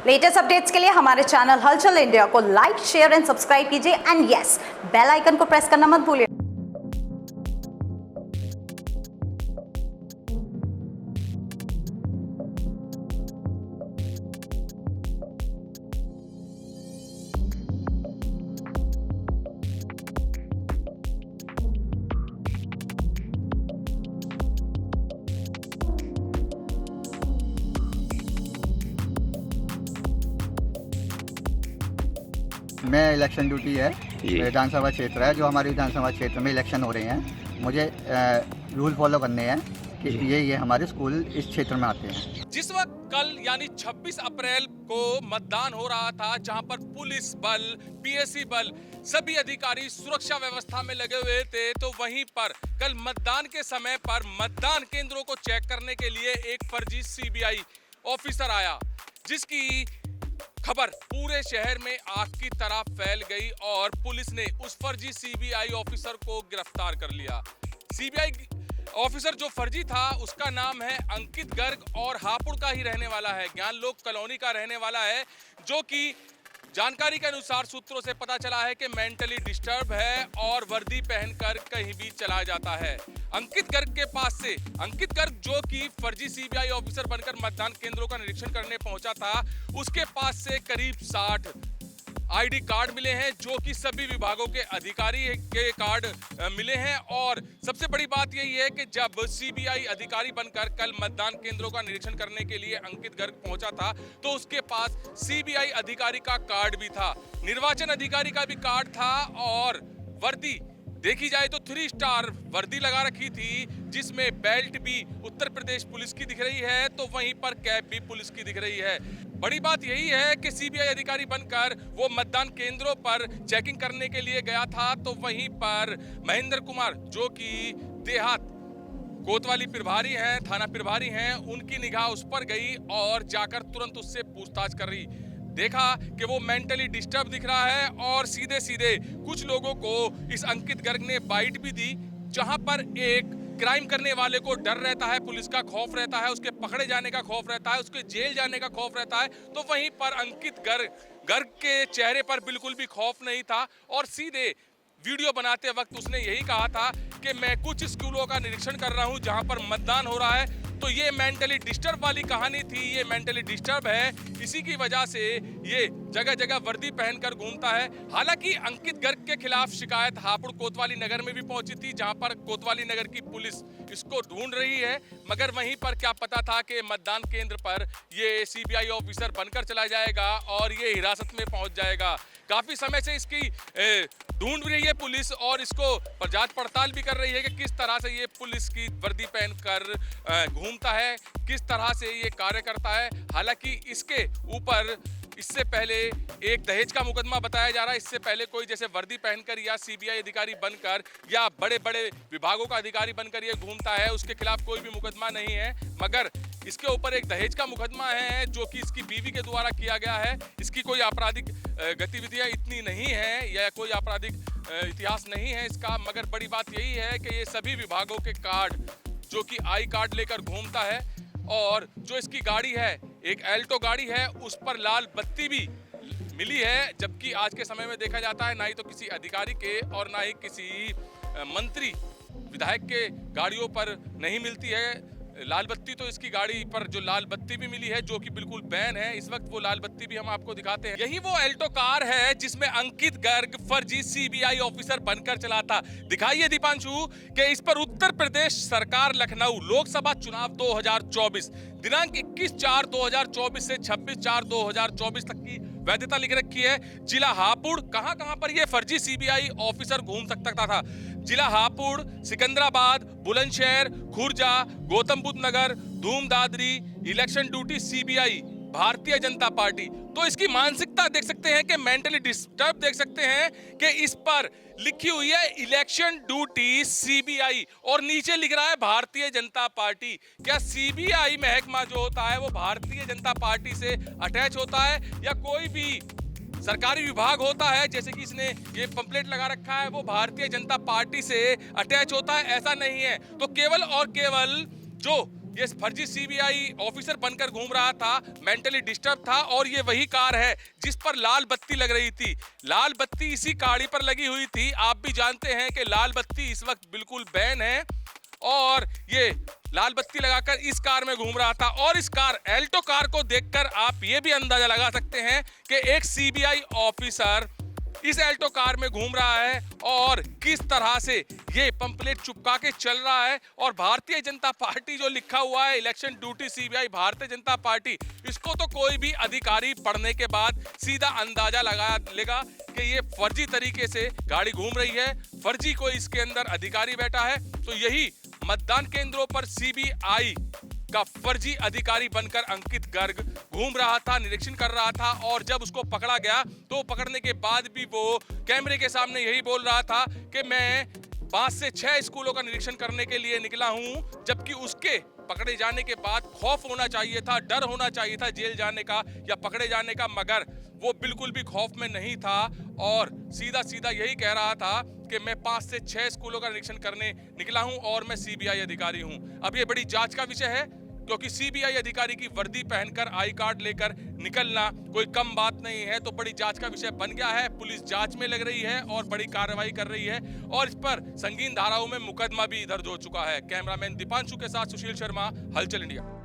Latest updates के लिए हमारे चैनल हलचल इंडिया को लाइक, शेयर एंड सब्सक्राइब कीजिए एंड यस, बेल आइकन को प्रेस करना मत भूलिए। मैं इलेक्शन ड्यूटी है, विधानसभा क्षेत्र है, जो हमारे विधानसभा क्षेत्र में इलेक्शन हो रहे हैं। मुझे रूल फॉलो करने हैं कि ये हमारे स्कूल इस क्षेत्र में आते हैं। जिस वक्त कल यानी 26 अप्रैल को मतदान हो रहा था, जहां पर पुलिस बल, पीएसी बल, सभी अधिकारी सुरक्षा व्यवस्था में लगे हुए थे, तो वहीं पर कल मतदान के समय पर मतदान केंद्रों को चेक करने के लिए एक फर्जी सीबीआई ऑफिसर आया, जिसकी खबर पूरे शहर में आग की तरह फैल गई और पुलिस ने उस फर्जी सीबीआई ऑफिसर को गिरफ्तार कर लिया। सीबीआई ऑफिसर जो फर्जी था उसका नाम है अंकित गर्ग और हापुड़ का ही रहने वाला है, ज्ञानलोक कॉलोनी का रहने वाला है, जो कि जानकारी के अनुसार सूत्रों से पता चला है कि मेंटली डिस्टर्ब है और वर्दी पहनकर कहीं भी चला जाता है। अंकित गर्ग जो कि फर्जी सीबीआई ऑफिसर बनकर मतदान केंद्रों का निरीक्षण करने पहुंचा था, उसके पास से करीब 60 आईडी कार्ड मिले हैं, जो कि सभी विभागों के अधिकारी के कार्ड मिले हैं। और सबसे बड़ी बात यही है कि जब सीबीआई अधिकारी बनकर कल मतदान केंद्रों का निरीक्षण करने के लिए अंकित गर्ग पहुंचा था, तो उसके पास सीबीआई अधिकारी का कार्ड भी था, निर्वाचन अधिकारी का भी कार्ड था और वर्दी देखी जाए तो 3 स्टार वर्दी लगा रखी थी, जिसमें बेल्ट भी उत्तर प्रदेश पुलिस की दिख रही है, तो वहीं पर कैप भी पुलिस की दिख रही है। बड़ी बात यही है कि सीबीआई अधिकारी बनकर वो मतदान केंद्रों पर चेकिंग करने के लिए गया था, तो वहीं पर महेंद्र कुमार जो कि देहात कोतवाली प्रभारी हैं, थाना प्रभारी हैं, उनकी निगाह उस पर गई और जाकर तुरंत उससे पूछताछ कर रही। देखा कि वो मेंटली डिस्टर्ब दिख रहा है और सीधे सीधे कुछ लोगों को इस अंकित गर्ग ने बाइट भी दी, जहां पर एक क्राइम करने वाले को डर रहता है, पुलिस का खौफ रहता है, उसके पकड़े जाने का खौफ रहता है, उसके जेल जाने का खौफ रहता है, तो वहीं पर अंकित गर्ग के चेहरे पर बिल्कुल भी खौफ नहीं था और सीधे वीडियो बनाते वक्त उसने यही कहा था कि मैं कुछ स्कूलों का निरीक्षण कर रहा हूं जहां पर मतदान हो रहा है। तो ये मेंटली डिस्टर्ब वाली कहानी थी, ये मेंटली डिस्टर्ब है, इसी की वजह से ये जगह जगह वर्दी पहनकर घूमता है। हालांकि अंकित गर्ग के खिलाफ शिकायत हापुड़ कोतवाली नगर में भी पहुंची थी, जहां पर कोतवाली नगर की पुलिस इसको ढूंढ रही है, मगर वहीं पर क्या पता था कि मतदान केंद्र पर ये सीबीआई ऑफिसर बनकर चला जाएगा और ये हिरासत में पहुंच जाएगा। काफी समय से इसकी ढूंढ रही है पुलिस और इसको जांच पड़ताल भी कर रही है कि किस तरह से ये पुलिस की वर्दी पहनकर घूमता है, किस तरह से ये कार्य करता है। हालांकि इसके ऊपर इससे पहले एक दहेज का मुकदमा बताया जा रहा है, इससे पहले कोई जैसे वर्दी पहनकर या सीबीआई अधिकारी बनकर या बड़े बड़े विभागों का अधिकारी बनकर ये घूमता है, उसके खिलाफ कोई भी मुकदमा नहीं है, मगर इसके ऊपर एक दहेज का मुकदमा है जो कि इसकी बीवी के द्वारा किया गया है। इसकी कोई आपराधिक गतिविधियां इतनी नहीं है या कोई आपराधिक इतिहास नहीं है इसका, मगर बड़ी बात यही है कि ये सभी विभागों के कार्ड जो कि आई कार्ड लेकर घूमता है और जो इसकी गाड़ी है, एक एल्टो गाड़ी है, उस पर लाल बत्ती भी मिली है, जबकि आज के समय में देखा जाता है ना ही तो किसी अधिकारी के और ना ही किसी मंत्री विधायक के गाड़ियों पर नहीं मिलती है लाल बत्ती। तो इसकी गाड़ी पर जो लाल बत्ती भी मिली है, जो कि बिल्कुल बैन है, इस वक्त वो लाल बत्ती भी हम आपको दिखाते हैं। यही वो एल्टो कार है जिसमें अंकित गर्ग फर्जी सीबीआई ऑफिसर बनकर चला था। दिखाइए दीपांशु कि इस पर उत्तर प्रदेश सरकार लखनऊ लोकसभा चुनाव 2024 दिनांक 21/4/2024 से 26/4/2024 तक की वैधता लिख रखी है। जिला हापुड़, कहां पर ये फर्जी सीबीआई ऑफिसर घूम सकता था? जिला हापुड़, सिकंदराबाद, बुलंदशहर, खुर्जा, गौतम बुद्ध नगर, धूमदादरी, election duty CBI, Bharatiya Janata party. तो इसकी मानसिकता देख सकते हैं कि मेंटली डिस्टर्ब देख सकते हैं कि इस पर लिखी हुई है इलेक्शन ड्यूटी सीबीआई और नीचे लिख रहा है भारतीय जनता पार्टी। क्या सीबीआई महकमा जो होता है वो भारतीय जनता पार्टी से अटैच होता है या कोई भी सरकारी विभाग होता है, जैसे कि इसने ये पंपलेट लगा रखा है, वो भारतीय जनता पार्टी से अटैच होता है? ऐसा नहीं है। तो केवल और केवल जो ये फर्जी सीबीआई ऑफिसर बनकर घूम रहा था, मेंटली डिस्टर्ब था और ये वही कार है जिस पर लाल बत्ती लग रही थी। लाल बत्ती इसी गाड़ी पर लगी हुई थी। आप भी जानते हैं कि लाल बत्ती इस वक्त बिल्कुल बैन है और ये लाल बत्ती लगाकर इस कार में घूम रहा था। और इस कार एल्टो कार को देखकर आप ये भी अंदाजा लगा सकते हैं कि एक सीबीआई ऑफिसर इस एल्टो कार में घूम रहा है और किस तरह से ये पंपलेट चिपका के चल रहा है। और भारतीय जनता पार्टी जो लिखा हुआ है election duty CBI Bharatiya Janata party, इसको तो कोई भी अधिकारी पढ़ने के बाद सीधा अंदाजा लगा लेगा कि ये फर्जी तरीके से गाड़ी घूम रही है, फर्जी कोई इसके अंदर अधिकारी बैठा है। तो यही मतदान केंद्रों पर सीबीआई का फर्जी अधिकारी बनकर अंकित गर्ग घूम रहा था, निरीक्षण कर रहा था। और जब उसको पकड़ा गया तो पकड़ने के बाद भी वो कैमरे के सामने यही बोल रहा था कि मैं 5 से 6 स्कूलों का निरीक्षण करने के लिए निकला हूं, जबकि उसके पकड़े जाने के बाद खौफ होना चाहिए था, डर होना चाहिए था जेल जाने का या पकड़े जाने का, मगर वो बिल्कुल भी खौफ में नहीं था और सीधा सीधा यही कह रहा था कि मैं 5 से 6 स्कूलों का निरीक्षण करने निकला हूं और मैं सीबीआई अधिकारी हूं। अब ये बड़ी जांच का विषय है, क्योंकि सीबीआई अधिकारी की वर्दी पहनकर आई कार्ड लेकर निकलना कोई कम बात नहीं है। तो बड़ी जांच का विषय बन गया है, पुलिस जांच में लग रही है और बड़ी कार्रवाई कर रही है और इस पर संगीन धाराओं में मुकदमा भी दर्ज हो चुका है। कैमरामैन दीपांशु के साथ सुशील शर्मा, हलचल इंडिया।